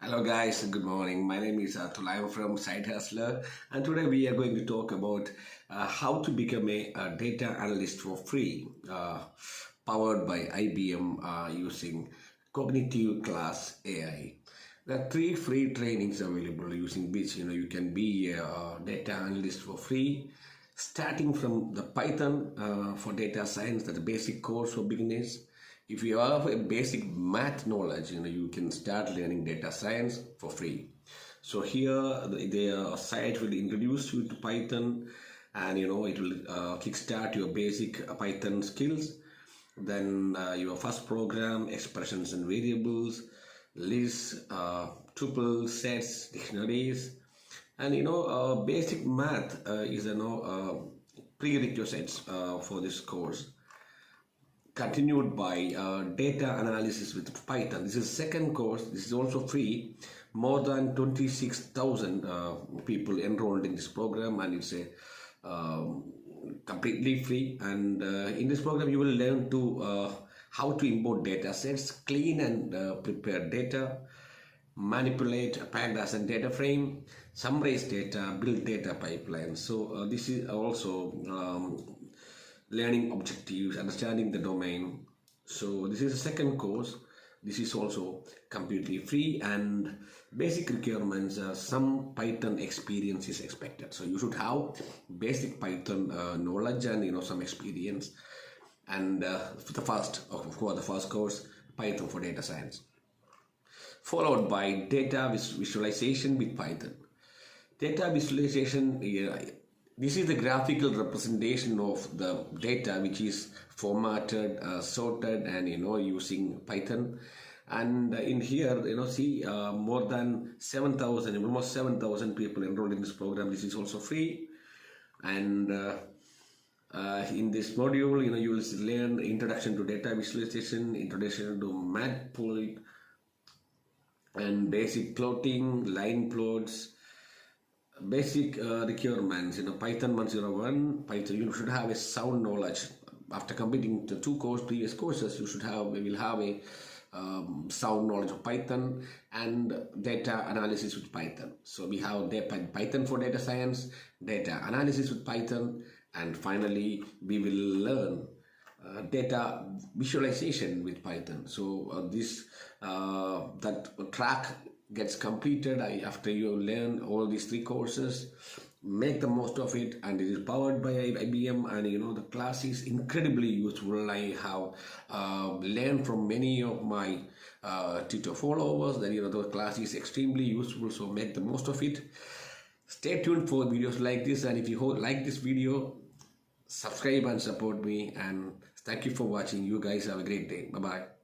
Hello guys, good morning. My name is Atul. I am from Side Hustler, and today we are going to talk about how to become a data analyst for free, powered by IBM using cognitive class AI. There are three free trainings available using which you can be a data analyst for free, starting from the Python for data science, that's a basic course for beginners. If you have a basic math knowledge, you can start learning data science for free. So here the site will introduce you to Python, and it will kickstart your basic Python skills. Then your first program, expressions and variables, lists, tuples, sets, dictionaries, and basic math is prerequisites for this course, continued by data analysis with Python. This is second course. This is also free. More than 26,000 people enrolled in this program, and it's a completely free. And in this program, you will learn to how to import data sets, clean and prepare data, manipulate pandas and data frame, summarize data, build data pipelines. So this is also learning objectives, understanding the domain. So this is the second course. This is also completely free, and basic requirements, some Python experience is expected. So you should have basic Python knowledge and some experience. And for the first course, Python for data science, followed by data visualization with Python. Data visualization, this is the graphical representation of the data which is formatted, sorted, and using Python. And in here, see more than 7,000, almost 7,000 people enrolled in this program. This is also free. And in this module, you will learn introduction to data visualization, introduction to matplotlib, and basic plotting, line plots, basic requirements. Python 101. Python, you should have a sound knowledge. After completing the previous courses, you will have a sound knowledge of Python and data analysis with Python. So we have Python for data science, data analysis with Python, and finally we will learn data visualization with Python. So that track gets completed after you learn all these three courses. Make the most of it, and it is powered by IBM, and the class is incredibly useful. I have learned from many of my Twitter followers that the class is extremely useful, so make the most of it. Stay tuned for videos like this, and if you like this video, subscribe and support me, and thank you for watching. You guys have a great day. Bye bye.